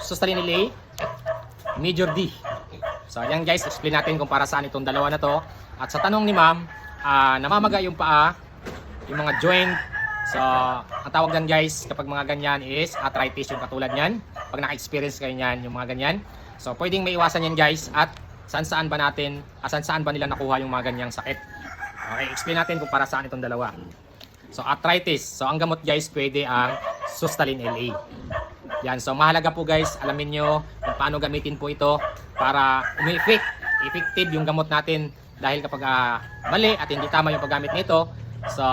Sustalinil A, Major D. So ayan guys, explain natin kung para saan itong dalawa na to. At sa tanong ni ma'am, namamaga yung paa, yung mga joint. So ang tawag yan guys kapag mga ganyan is arthritis, yung katulad yan. Pag naka-experience kayo yan, yung mga ganyan. So pwedeng maiwasan yan guys. At saan ba nila nakuha yung mga ganyang sakit. Okay, explain natin kung para saan itong dalawa. So arthritis, so ang gamot guys pwede ang Sustalinil A. Yan, so mahalaga po guys, alamin nyo kung paano gamitin po ito para effective yung gamot natin. Dahil kapag mali at hindi tama yung paggamit nito, so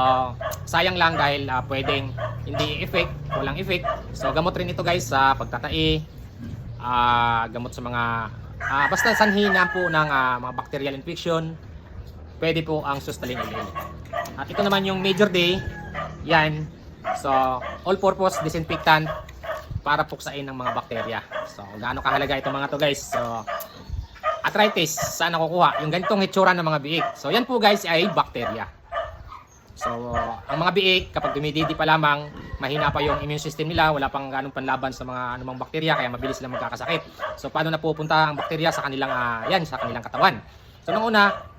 sayang lang dahil pwedeng hindi effect, walang effect. So gamot rin ito guys sa pagtatai, gamot sa mga basta sanhi na po ng mga bacterial infection, pwede po ang Sustalinil A. At ito naman yung Major D, yan, so all-purpose disinfectant para puksain ng mga bakterya. So gaano kahalaga itong mga to guys. So arthritis, saan nakukuha? Yung ganitong hitsura ng mga biik. So yan po guys ay bakterya. So ang mga biik kapag dumididi pa lamang, mahina pa yung immune system nila, wala pang ganong panlaban sa mga anumang bakterya, kaya mabilis silang magkakasakit. So paano napupunta ang bakterya sa kanilang sa kanilang katawan? So nung una,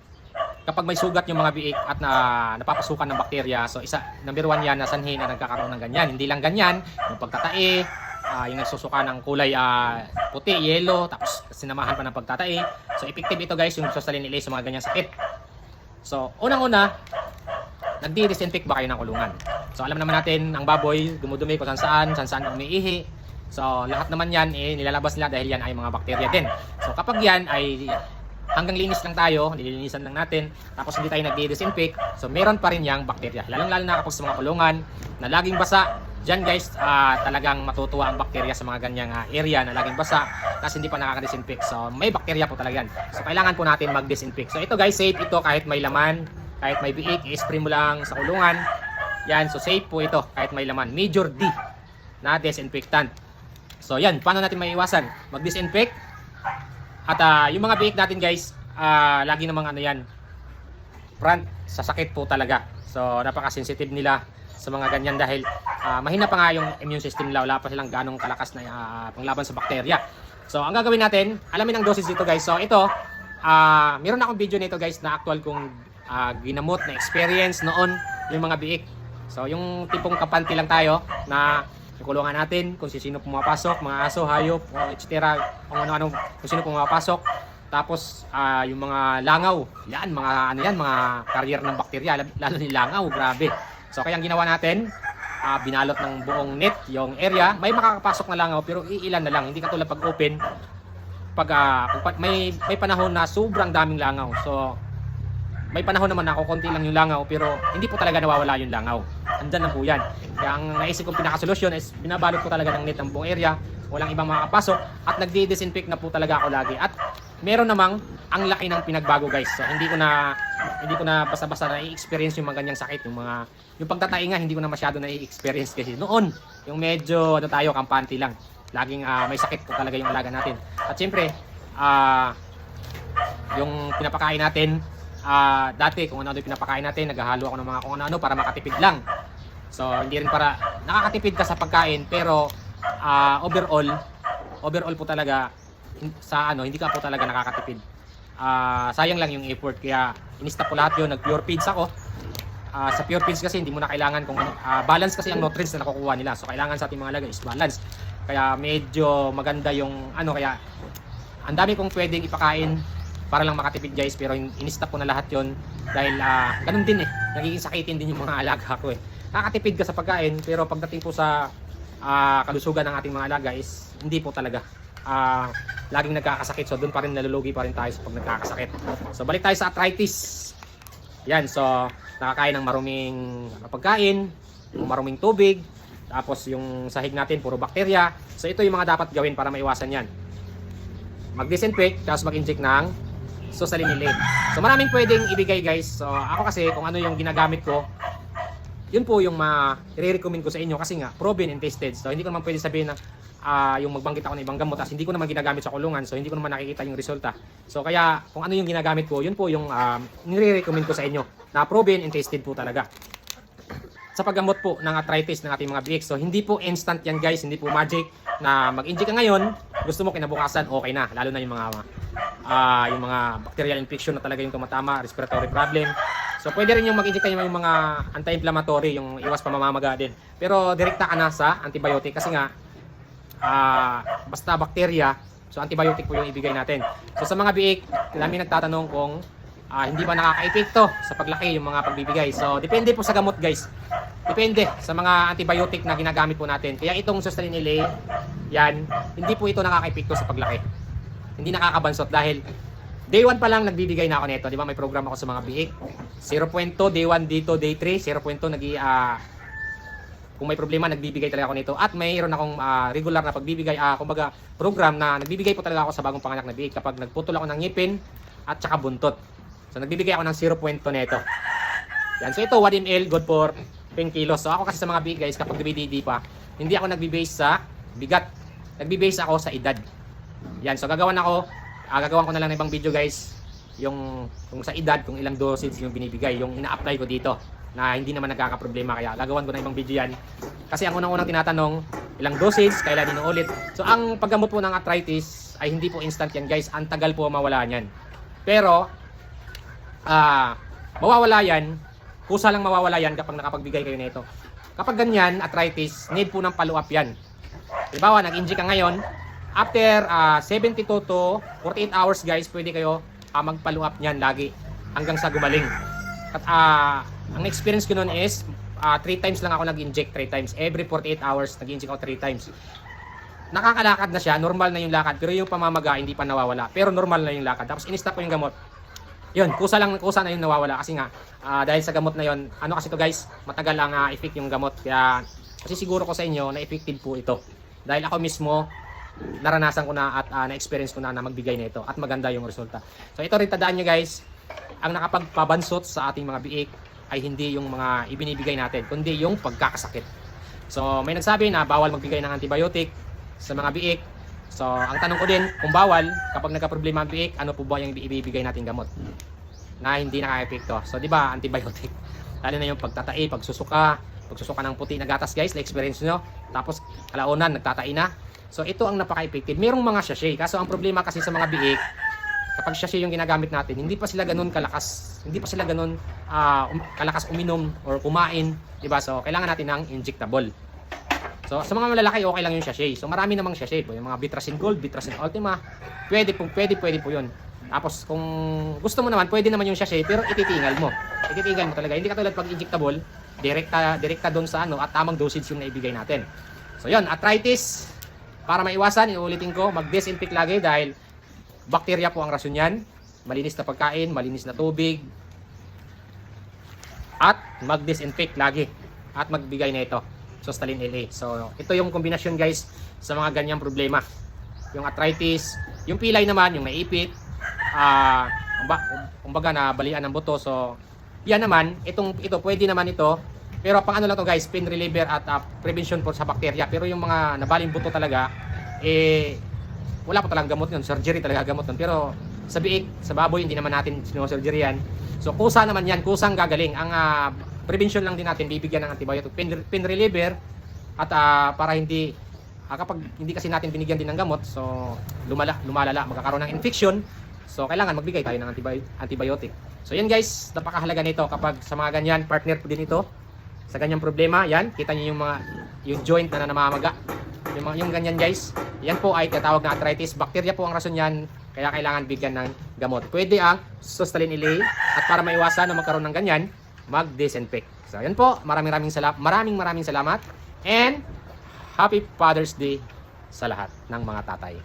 kapag may sugat yung mga biik at napapasukan ng bakterya, so number 1 yan na sanhi na nagkakaroon ng ganyan. Hindi lang ganyan, yung pagtatae, yung nagsusuka ng kulay puti, yellow, tapos sinamahan pa ng pagtatae. So effective ito guys yung Sustalinil A sa mga ganyang sakit. So unang-una, nagdi-disinfect ba kayo ng kulungan? So alam naman natin ang baboy dumudumi kung saan umiihi. So lahat naman yan nilalabas nila dahil yan ay mga bakterya din. So kapag yan ay hanggang linis lang tayo, nililinisan lang natin, tapos hindi tayo nagdi-disinfect, so meron pa rin yang bakterya. Lalong-lalo na kapag sa mga kulungan na laging basa, dyan guys, talagang matutuwa ang bakterya sa mga ganyang area na laging basa kasi hindi pa nakaka-disinfect. So may bakterya po talaga yan. So kailangan po natin mag-disinfect. So ito guys, safe ito kahit may laman, kahit may biik, i-spray mo lang sa kulungan. Yan, so safe po ito kahit may laman. Major D na disinfectant. So yan, paano natin maiiwasan? Mag-disinfect. At yung mga biik natin guys, lagi namang yan, front sa sakit po talaga. So napaka-sensitive nila sa mga ganyan dahil mahina pa nga yung immune system nila, wala pa silang ganong kalakas na panglaban sa bakterya. So ang gagawin natin, alamin ang dosage dito guys. So ito, meron akong video nito guys na actual kong ginamot na experience noon yung mga biik. So yung tipong kapanti lang tayo na kulungan natin kung sino pumapasok, mga aso, hayop, etc. Kung ano-ano, kung sino pumapasok. Tapos yung mga langaw, yan, mga carrier ng bakterya, lalo ni langaw, grabe. So kaya ang ginawa natin, binalot ng buong net yung area. May makakapasok na langaw pero iilan na lang, hindi katulad pag open. Pag may panahon na sobrang daming langaw. So may panahon naman na konti lang yung langaw pero hindi po talaga nawawala yung langaw. Andyan na po yan. Kaya ang naisip kong pinakasolusyon is binabalot ko talaga ng net ang buong area. Walang ibang makakapasok at nagdi-disinfect na po talaga ako lagi. At meron namang ang laki ng pinagbago guys. So hindi ko na basta-basta na i-experience yung mga ganyang sakit. Yung pagtatay nga hindi ko na masyado na i-experience kasi noon yung medyo kampante lang. Laging may sakit po talaga yung alaga natin. At siyempre, yung pinapakain natin, dati kung ano yung pinapakain natin, naghahalo ako ng mga kung ano para makatipid lang. So hindi rin para nakakatipid ka sa pagkain pero overall po talaga sa hindi ka po talaga nakakatipid. Sayang lang yung effort kaya in-stop ko lahat yun, nag-pure feeds ako. Sa pure feeds kasi hindi mo na kailangan kung balance kasi ang nutrients na nakukuha nila. So kailangan sa ating mga alaga is balance. Kaya medyo maganda yung kaya ang dami kong pwedeng ipakain para lang makatipid guys, pero in-stop ko na lahat yon dahil ganun din nagiging sakitin din yung mga alaga ko Nakakatipid ka sa pagkain pero pagdating po sa kalusugan ng ating mga alaga is hindi po talaga. Laging nagkakasakit, so doon pa rin nalulugi pa rin tayo sa pag nagkakasakit. So balik tayo sa arthritis. Yan, so nakakain ng maruming pagkain, maruming tubig, tapos yung sahig natin puro bakterya. So ito yung mga dapat gawin para maiwasan yan. Mag-disinfect, tapos mag-inject ng Sustalinil A. So maraming pwedeng ibigay guys. So ako kasi kung ano yung ginagamit ko, yun po yung i-recommend ko sa inyo kasi nga proven and tested. So hindi ko naman pwede sabihin na yung magbanggit ako ng ibang gamot as hindi ko naman ginagamit sa kulungan, so hindi ko naman nakikita yung resulta. So kaya kung ano yung ginagamit ko, yun po yung nire-recommend ko sa inyo na proven and tested po talaga sa paggamot po ng arthritis ng ating mga biik. So hindi po instant yan guys, hindi po magic na mag-inject ka ngayon, gusto mo kinabukasan, okay na. Lalo na yung mga bacterial infection na talaga yung tumatama, respiratory problem. So pwede rin yung mag-inject kayo yung mga anti-inflammatory, yung iwas pamamamaga din. Pero direkta ka na sa antibiotic kasi nga basta bacteria, so antibiotic po yung ibigay natin. So sa mga biik, kami nagtatanong kung hindi ba nakaka-epekto sa paglaki yung mga pagbibigay. So depende po sa gamot guys. Depende sa mga antibiotic na ginagamit po natin. Kaya itong Sustanin LA, yan, hindi po ito nakaka-epekto sa paglaki. Hindi nakakabansot dahil day 1 pa lang nagbibigay na ako nito. Di ba may program ako sa mga biik. 0.2, day 1, dito, day 3, 0.2 kung may problema, nagbibigay talaga ako nito. At mayroon akong regular na pagbibigay, kumbaga program na nagbibigay po talaga ako sa bagong panganak na biik kapag nagputol ako ng ngipin at saka buntot. So nagbibigay ako ng 0.2 nito. Yan. So ito 1 ml good for 10 kilos. So ako kasi sa mga big guys kapag DBDD pa, hindi ako nagbi-base sa bigat. Nagbi-base ako sa edad. Yan. So gagawan ko na lang ng ibang video guys yung kung sa edad, kung ilang dosage yung binibigay, yung ina-apply ko dito na hindi naman nagkakaproblema, kaya gagawan ko na ibang video yan. Kasi ang unang-unang tinatanong, ilang dosage, kailan inuulit. So ang paggamot po ng arthritis ay hindi po instant yan guys. Ang tagal po mawala niyan. Pero mawawala yan, kusa lang mawawala yan kapag nakapagbigay kayo nito. Kapag ganyan, arthritis, need po ng follow-up yan. Halimbawa, nag-inject ka ngayon, after 72 to 48 hours guys, pwede kayo mag-follow-up niyan lagi hanggang sa gumaling. At ang experience ko nun is 3 times lang ako nag-inject, 3 times. Every 48 hours, nag-inject ako 3 times. Nakakalakad na siya, normal na yung lakad, pero yung pamamaga hindi pa nawawala. Pero normal na yung lakad. Tapos in-stop ko yung gamot. Yun, kusa na yung nawawala kasi nga dahil sa gamot na yun, ano kasi to guys, matagal ang effect yung gamot. Kaya kasi siguro ko sa inyo na effective po ito. Dahil ako mismo naranasan ko na at na-experience ko na magbigay nito at maganda yung resulta. So ito rin tandaan nyo guys, ang nakapagpabansot sa ating mga biik ay hindi yung mga ibinibigay natin, kundi yung pagkakasakit. So may nagsabi na bawal magbigay ng antibiotic sa mga biik. So, ang tanong ko din, kung bawal, kapag nagka-problema ang biik, ano po ba yung ibibigay nating gamot na hindi nakaka-epekto? So, di ba, antibiotic. Lalo na yung pagtatai, pagsusuka ng puti na gatas, guys, na-experience nyo. Tapos, kalaunan, nagtatai na. So, ito ang napaka-effective. Merong mga sachet. Kaso, ang problema kasi sa mga biik, kapag sachet yung ginagamit natin, hindi pa sila ganun kalakas. Hindi pa sila ganun kalakas uminom or kumain. Di ba? So, kailangan natin ng injectable. So, sa mga malalaki, okay lang yung sachet. So, marami namang sachet po. Yung mga Bitracin Gold, Bitracin Ultima, pwede po yun. Tapos, kung gusto mo naman, pwede naman yung sachet, pero ititingal mo. Ititingal mo talaga. Hindi katulad pag injectable, direkta doon sa at tamang dosage yung naibigay natin. So, yun, arthritis, para maiwasan, iulitin ko, mag-disinfect lagi dahil bacteria po ang rason yan. Malinis na pagkain, malinis na tubig, at mag-disinfect lagi. At magbigay na ito. Sustanin LA. So, ito yung kombinasyon guys sa mga ganyang problema. Yung arthritis, yung pilay naman, yung naipit, kumbaga na balian ng buto. So, yan naman, ito pwede naman ito. Pero pang ano lang to guys, pain reliever at prevention po sa bacteria. Pero yung mga nabaling buto talaga, wala pa talagang gamot yun. Surgery talaga gamot yun. Pero sa biik, sa baboy, hindi naman natin sinosurgery yan. So, kusa naman yan, kusang gagaling. Ang prevention lang din natin, bibigyan ng antibiotic, pain reliever, at para hindi, kapag hindi kasi natin binigyan din ng gamot, so lumalala, magkakaroon ng infection, so kailangan magbigay tayo ng antibiotic. So yan guys, napakahalaga nito kapag sa mga ganyan, partner po din ito, sa ganyang problema, yan, kita nyo yung joint na namamaga, yung ganyan guys, yan po ay tinatawag na arthritis, bacteria po ang rason yan, kaya kailangan bigyan ng gamot. Pwede ang Sustanin LA, at para maiwasan na magkaroon ng ganyan, mag-disinfect. So, yan po. Maraming salamat. And Happy Father's Day sa lahat ng mga tatay.